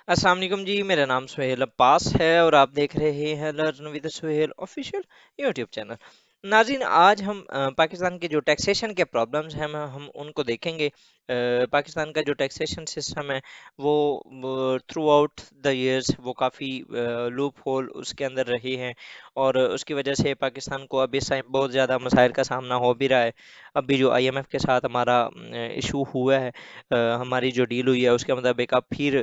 अस्सलाम वालेकुम जी। मेरा नाम सुहेल अब्बास है और आप देख रहे हैं learn with Suhail official YouTube channel. नाज़रीन, आज हम पाकिस्तान के जो टैक्सेशन के प्रॉब्लम्स हैं हम उनको देखेंगे। पाकिस्तान का जो टैक्सेशन सिस्टम है वो थ्रू आउट द इयर्स वो काफ़ी लूप होल उसके अंदर रही हैं और उसकी वजह से पाकिस्तान को अब इस टाइम बहुत ज़्यादा मसाइल का सामना हो भी रहा है। अभी जो आईएमएफ के साथ हमारा इशू हुआ है, हमारी जो डील हुई है उसके मुताबिक अब फिर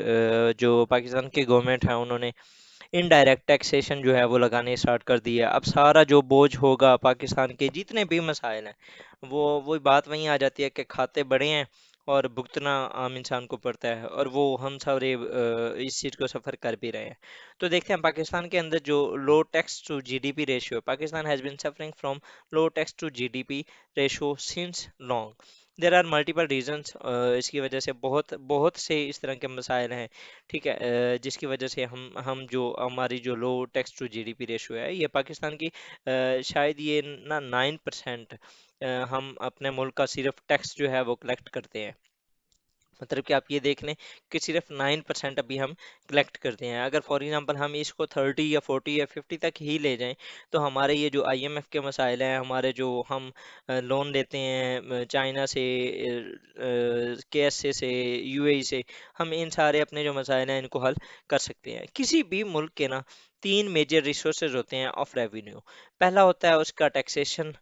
जो पाकिस्तान की गवर्नमेंट है उन्होंने इनडायरेक्ट टैक्सेशन जो है वो लगाने स्टार्ट कर दिया। अब सारा जो बोझ होगा पाकिस्तान के जितने भी मसाइल हैं वो बात वहीं आ जाती है कि खाते बड़े हैं और भुगतना आम इंसान को पड़ता है, और वो हम सारे इस चीज़ को सफ़र कर भी रहे हैं। तो देखते हैं पाकिस्तान के अंदर जो low tax to GDP ratio, Pakistan has been suffering from low tax to GDP ratio since long. There are multiple reasons, इसकी वजह से बहुत बहुत से इस तरह के मसाइल हैं। ठीक है, जिसकी वजह से हम जो हमारी जो low tax to GDP ratio है ये पाकिस्तान की शायद ये ना 9% हम अपने मुल्क का सिर्फ टैक्स जो है वो कलेक्ट करते हैं। मतलब कि आप ये देख लें कि सिर्फ 9% अभी हम कलेक्ट करते हैं। अगर फॉर एग्जांपल हम इसको 30 या 40 या 50 तक ही ले जाएं तो हमारे ये जो आईएमएफ के मसाइल हैं, हमारे जो हम लोन लेते हैं चाइना से, केएसए से, यूएई से, हम इन सारे अपने जो मसाइल हैं इनको हल कर सकते हैं। किसी भी मुल्क के ना तीन मेजर रिसोर्सेज होते हैं ऑफ रेवेन्यू। पहला होता है उसका टैक्सेशन,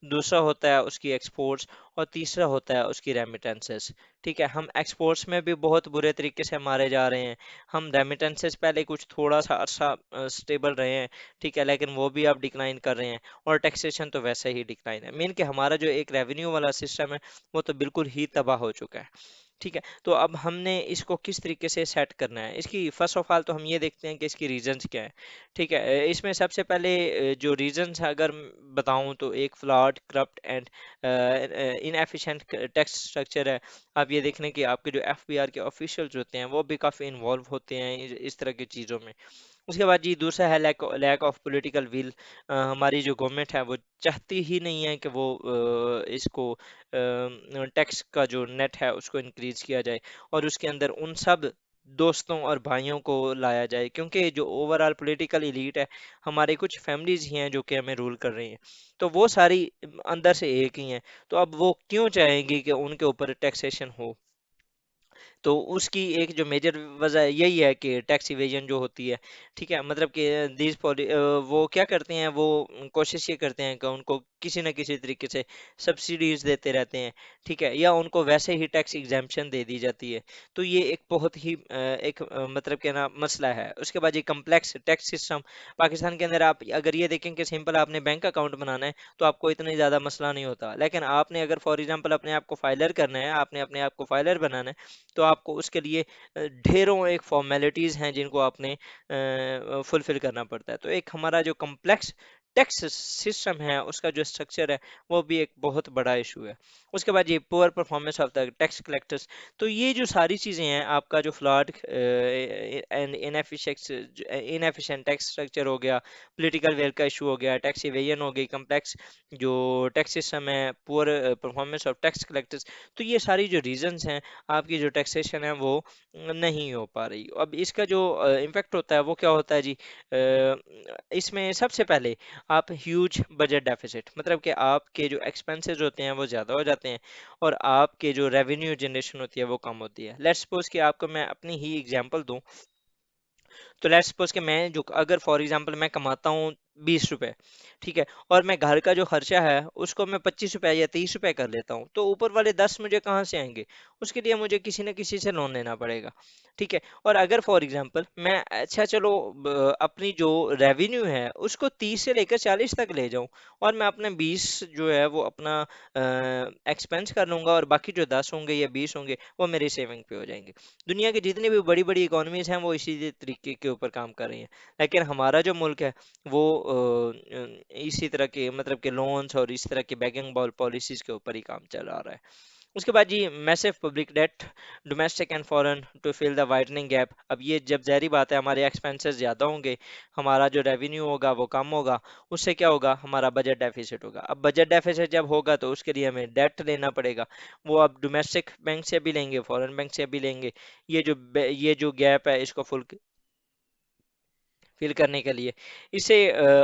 दूसरा होता है उसकी एक्सपोर्ट्स, और तीसरा होता है उसकी रेमिटेंसेस। ठीक है, हम एक्सपोर्ट्स में भी बहुत बुरे तरीके से मारे जा रहे हैं। हम रेमिटेंसेस पहले कुछ थोड़ा सा अरसा स्टेबल रहे हैं, ठीक है, लेकिन वो भी अब डिक्लाइन कर रहे हैं। और टैक्सेशन तो वैसे ही डिक्लाइन है। मीन कि हमारा जो एक रेवेन्यू वाला सिस्टम है वो तो बिल्कुल ही तबाह हो चुका है। ठीक है, तो अब हमने इसको किस तरीके से सेट करना है, इसकी फर्स्ट ऑफ ऑल तो हम ये देखते हैं कि इसकी रीजंस क्या है। ठीक है, इसमें सबसे पहले जो रीजंस है अगर बताऊं तो एक flawed, corrupt and inefficient tax structure है। आप ये देख लें कि आपके जो एफबीआर के ऑफिशियल्स होते हैं वो भी काफ़ी इन्वॉल्व होते हैं इस तरह की चीज़ों में। उसके बाद जी दूसरा है lack lack of political will. हमारी जो गवर्नमेंट है वो चाहती ही नहीं है कि वो इसको टैक्स का जो नेट है उसको इंक्रीज किया जाए और उसके अंदर उन सब दोस्तों और भाइयों को लाया जाए, क्योंकि जो ओवरऑल पॉलिटिकल एलीट है, हमारे कुछ फैमिलीज ही हैं जो कि हमें रूल कर रही हैं, तो वो सारी अंदर से एक ही हैं। तो अब वो क्यों चाहेंगी कि उनके ऊपर टैक्सेशन हो? तो उसकी एक जो मेजर वजह यही है कि टैक्स इवेजन जो होती है। ठीक है, मतलब कि वो क्या करते हैं, वो कोशिश ये करते हैं कि उनको किसी न किसी तरीके से सब्सिडीज देते रहते हैं। ठीक है, या उनको वैसे ही टैक्स एग्जेम्पशन दे दी जाती है। तो ये एक बहुत ही मतलब कि ना मसला है। उसके बाद ये कम्प्लेक्स टैक्स सिस्टम पाकिस्तान के अंदर, आप अगर ये देखें कि सिंपल आपने बैंक अकाउंट बनाना है तो आपको इतना ज़्यादा मसला नहीं होता, लेकिन आपने अगर फॉर एग्जांपल अपने आप को फाइलर करना है, आपने अपने आप को फाइलर बनाना है, तो आपको उसके लिए ढेरों एक फॉर्मेलिटीज़ हैं जिनको आपने फुलफिल करना पड़ता है। तो एक हमारा जो कम्प्लेक्स टैक्स सिस्टम है उसका जो स्ट्रक्चर है वो भी एक बहुत बड़ा इशू है। उसके बाद ये poor performance of the tax collectors. तो ये जो सारी चीज़ें हैं, आपका जो flawed and inefficient tax structure हो गया, पॉलिटिकल वेल का इशू हो गया, टैक्स इवेजन हो गई, कम्प्लेक्स जो टैक्स सिस्टम है, poor performance of tax collectors. तो ये सारी जो रीजंस हैं आपकी जो टैक्सेशन है वो नहीं हो पा रही। अब इसका जो इम्पैक्ट होता है वो क्या होता है जी? इसमें सबसे पहले आप ह्यूज बजट डेफिसिट, मतलब कि आपके जो एक्सपेंसेस होते हैं वो ज़्यादा हो जाते हैं और आपके जो रेवेन्यू जनरेशन होती है वो कम होती है। लेट्स सपोज कि आपको मैं अपनी ही एग्जांपल दूं, तो लेट्स सपोज कि मैं जो अगर फॉर एग्जांपल मैं कमाता हूँ 20 रुपए, ठीक है, और मैं घर का जो खर्चा है उसको मैं 25 रुपए या 30 रुपए कर लेता हूँ, तो ऊपर वाले 10 मुझे कहाँ से आएंगे? उसके लिए मुझे किसी न किसी से लोन लेना पड़ेगा। ठीक है, और अगर फॉर एग्जांपल मैं, अच्छा चलो, अपनी जो रेवेन्यू है उसको 30 से लेकर 40 तक ले जाऊं और मैं अपने 20 जो है वो अपना एक्सपेंस कर लूंगा और बाकी जो 10 होंगे या 20 होंगे वो मेरी सेविंग पे हो जाएंगे। दुनिया की जितनी भी बड़ी बड़ी इकोनॉमीज हैं वो इसी तरीके के ऊपर काम कर रही हैं, लेकिन हमारा जो मुल्क है वो इसी तरह के मतलब के लोन्स और इस तरह के बैगिंग बॉल पॉलिसीज के ऊपर ही काम चला रहा है। उसके बाद जी massive public debt, domestic and foreign, to fill the widening gap. अब ये जब ज़ाहिर बात है हमारे एक्सपेंसेस ज़्यादा होंगे, हमारा जो रेवेन्यू होगा वो कम होगा, उससे क्या होगा, हमारा बजट डेफिसिट होगा। अब बजट डेफिसिट जब होगा तो उसके लिए हमें डेट लेना पड़ेगा। वो आप डोमेस्टिक बैंक से भी लेंगे, फॉरेन बैंक से भी लेंगे। ये जो गैप है इसको फुल फिल करने के लिए। इससे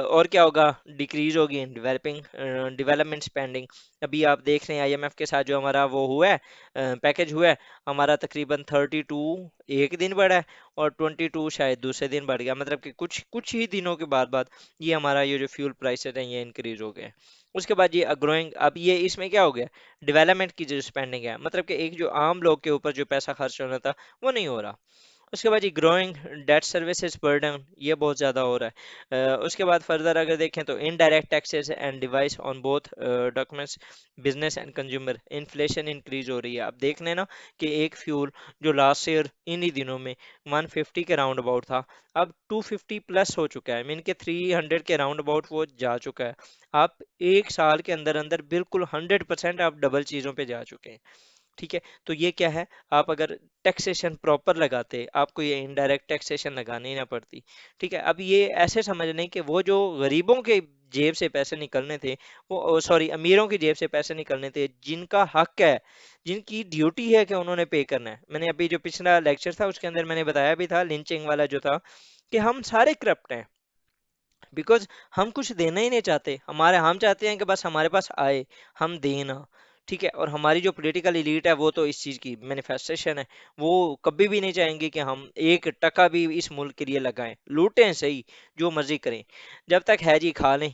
और क्या होगा, डिक्रीज होगी इन डेवलपमेंट स्पेंडिंग। अभी आप देख रहे हैं आईएमएफ के साथ जो हमारा वो हुआ है, पैकेज हुआ है, हमारा तकरीबन 32 एक दिन बढ़ा है, और 22 शायद दूसरे दिन बढ़ गया, मतलब कि कुछ कुछ ही दिनों के बाद ये हमारा ये जो फ्यूल प्राइसेस हैं ये इंक्रीज हो गए। उसके बाद ये ग्रोइंग, अब ये इसमें क्या हो गया, डेवलपमेंट की जो स्पेंडिंग है, मतलब कि एक जो आम लोग के ऊपर जो पैसा खर्च होना था वो नहीं हो रहा। उसके बाद ये ग्रोइंग डेट सर्विसेज बर्डन, ये बहुत ज़्यादा हो रहा है। उसके बाद फर्दर अगर देखें तो indirect taxes and device on both documents, business and consumer, inflation increase हो रही है। अब देख लेना कि एक फ्यूल जो लास्ट ईयर इन्हीं दिनों में 150 के राउंड अबाउट था, अब 250 प्लस हो चुका है, मीन के 300 के राउंड अबाउट वो जा चुका है। आप एक साल के अंदर अंदर बिल्कुल 100% आप डबल चीज़ों पे जा चुके हैं। ठीक है, तो ये क्या है, आप अगर टैक्सेशन प्रॉपर लगाते, आपको ये इनडायरेक्ट टैक्सेशन लगानी ही ना पड़ती। ठीक है, अब ये ऐसे समझ लें कि वो जो गरीबों के जेब से पैसे निकलने थे, वो सॉरी अमीरों की जेब से पैसे निकलने थे, जिनका हक है, जिनकी ड्यूटी है कि उन्होंने पे करना है। मैंने अभी जो पिछला लेक्चर था उसके अंदर मैंने बताया भी था, लिंचिंग वाला जो था, कि हम सारे करप्ट हैं, बिकॉज हम कुछ देना ही नहीं चाहते, हम चाहते हैं कि बस हमारे पास आए, हम देना। ठीक है, और हमारी जो पॉलिटिकल एलीट है वो तो इस चीज़ की मैनिफेस्टेशन है, वो कभी भी नहीं चाहेंगे कि हम एक टका भी इस मुल्क के लिए लगाएं, लूटें सही, जो मर्जी करें, जब तक है जी खा लें।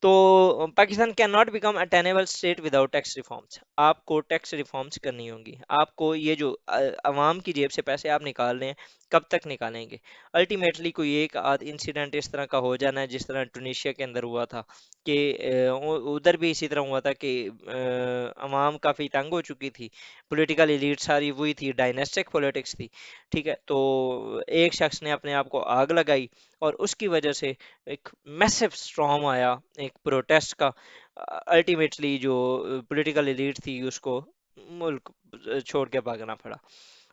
तो Pakistan can not become a tenable state without tax reforms. आपको टैक्स रिफॉर्म्स करनी होंगी, आपको ये जो अवाम की जेब से पैसे आप निकाल रहे हैं, कब तक निकालेंगे। अल्टीमेटली कोई एक आध इंसिडेंट इस तरह का हो जाना है, जिस तरह टुनीशिया के अंदर हुआ था, कि उधर भी इसी तरह हुआ था कि अवाम काफ़ी तंग हो चुकी थी, पॉलिटिकल एलीट सारी वही थी, डायनेस्टिक पॉलिटिक्स थी। ठीक है, तो एक शख्स ने अपने आप को आग लगाई, और उसकी वजह से एक मैसिव स्टॉर्म आया, एक प्रोटेस्ट का। अल्टीमेटली जो पॉलिटिकल एलीट थी उसको मुल्क छोड़ के भागना पड़ा।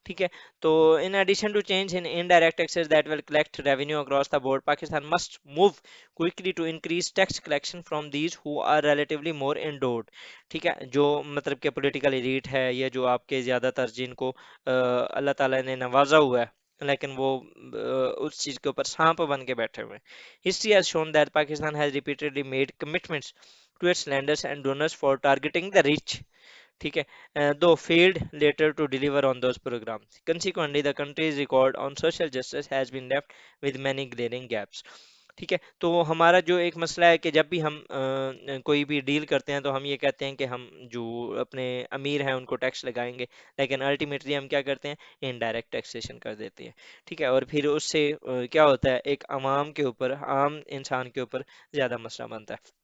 ठीक है, तो in addition to change in indirect taxes that will collect revenue across the board, Pakistan must move quickly to increase tax collection from these who are relatively more endowed. ठीक है, जो मतलब कि पॉलिटिकल एलीट है, या जो आपके ज़्यादातर जिनको अल्लाह ताला ने नवाजा हुआ है, लेकिन वो उस चीज़ के ऊपर सांप बन के बैठे हुए हैं। History has shown that Pakistan has repeatedly made commitments to its lenders and donors for targeting the rich. ठीक है, दो failed later to deliver on those programs. Consequently, the country's record on social justice has been left with many glaring gaps. ठीक है, तो हमारा जो एक मसला है कि जब भी हम कोई भी डील करते हैं तो हम ये कहते हैं कि हम जो अपने अमीर हैं उनको टैक्स लगाएंगे, लेकिन अल्टीमेटली हम क्या करते हैं, इनडायरेक्ट टैक्सेशन कर देते हैं। ठीक है, और फिर उससे क्या होता है, एक आवाम के ऊपर, आम इंसान के ऊपर ज़्यादा मसला बनता है।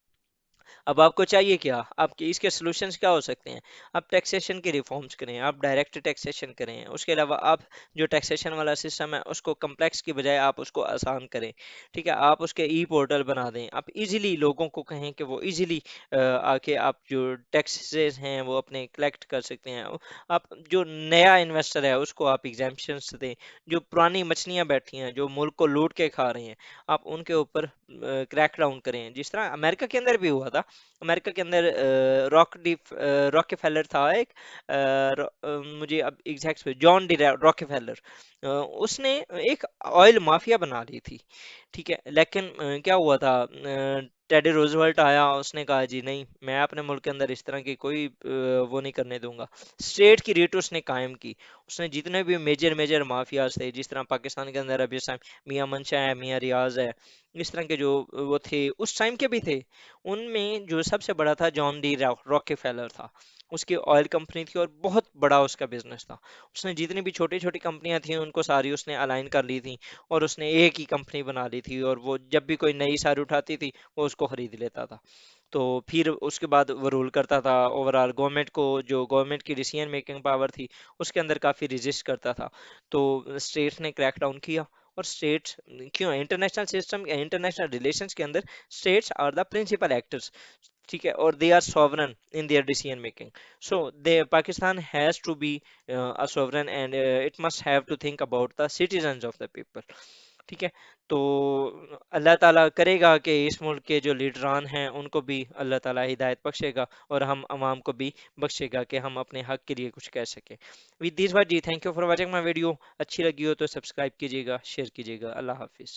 अब आपको चाहिए क्या, आपके इसके सॉल्यूशंस क्या हो सकते हैं, आप टैक्सेशन की रिफॉर्म्स करें, आप डायरेक्ट टैक्सेशन करें, उसके अलावा आप जो टैक्सेशन वाला सिस्टम है उसको कम्प्लेक्स की बजाय आप उसको आसान करें। ठीक है, आप उसके ई पोर्टल बना दें, आप इजीली लोगों को कहें कि वो इजीली आके आप जो टैक्सेस हैं वो अपने कलेक्ट कर सकते हैं। आप जो नया इन्वेस्टर है उसको आप एग्जाम्पशंस दें, जो पुरानी मछलियां बैठी हैं जो मुल्क को लूट के खा रही हैं, आप उनके ऊपर क्रैक डाउन करें, जिस तरह अमेरिका के अंदर भी हुआ था। अमेरिका के अंदर रॉकफेलर था एक, मुझे अब एग्जैक्ट, जॉन डी रॉकफेलर, उसने एक ऑयल माफिया बना ली थी। ठीक है, लेकिन क्या हुआ था, टेडी रोजवेल्ट आया, उसने कहा जी नहीं, मैं अपने मुल्क के अंदर इस तरह की कोई वो नहीं करने दूंगा। स्टेट की रेट उसने कायम की, उसने जितने भी मेजर मेजर माफियाज थे, जिस तरह पाकिस्तान के अंदर अभी इस टाइम मियां मंशा है, मियां रियाज है, इस तरह के जो वो थे उस टाइम के भी थे, उनमें जो सबसे बड़ा था जॉन डी रॉकफेलर था। उसकी ऑयल कंपनी थी और बहुत बड़ा उसका बिजनेस था। उसने जितनी भी छोटी छोटी कंपनियां थी उनको सारी उसने अलाइन कर ली थी, और उसने एक ही कंपनी बना ली थी, और वो जब भी कोई नई सारी उठाती थी वो उसको खरीद लेता था। तो फिर उसके बाद वो रूल करता था ओवरऑल गवर्नमेंट को, जो गवर्नमेंट की डिसीजन मेकिंग पावर थी उसके अंदर काफ़ी रिजिस्ट करता था। तो स्टेट्स ने क्रैकडाउन किया, और स्टेट्स क्यों, इंटरनेशनल सिस्टम, इंटरनेशनल रिलेशंस के अंदर states are the principal actors. ٹھیک ہے، اور they are sovereign in their decision making. So Pakistan has to be a sovereign, and it must have to think about the citizens of the people. ٹھیک ہے، تو اللہ تعالیٰ کرے گا کہ اس ملک کے جو لیڈران ہیں ان کو بھی اللہ تعالیٰ ہدایت بخشے گا، اور ہم عوام کو بھی بخشے گا کہ ہم اپنے حق کے لیے کچھ کہہ سکیں. ود دس ورڈ جی، thank you for watching my video. اچھی لگی ہو تو سبسکرائب کیجیے گا، شیئر کیجیے گا. اللہ حافظ.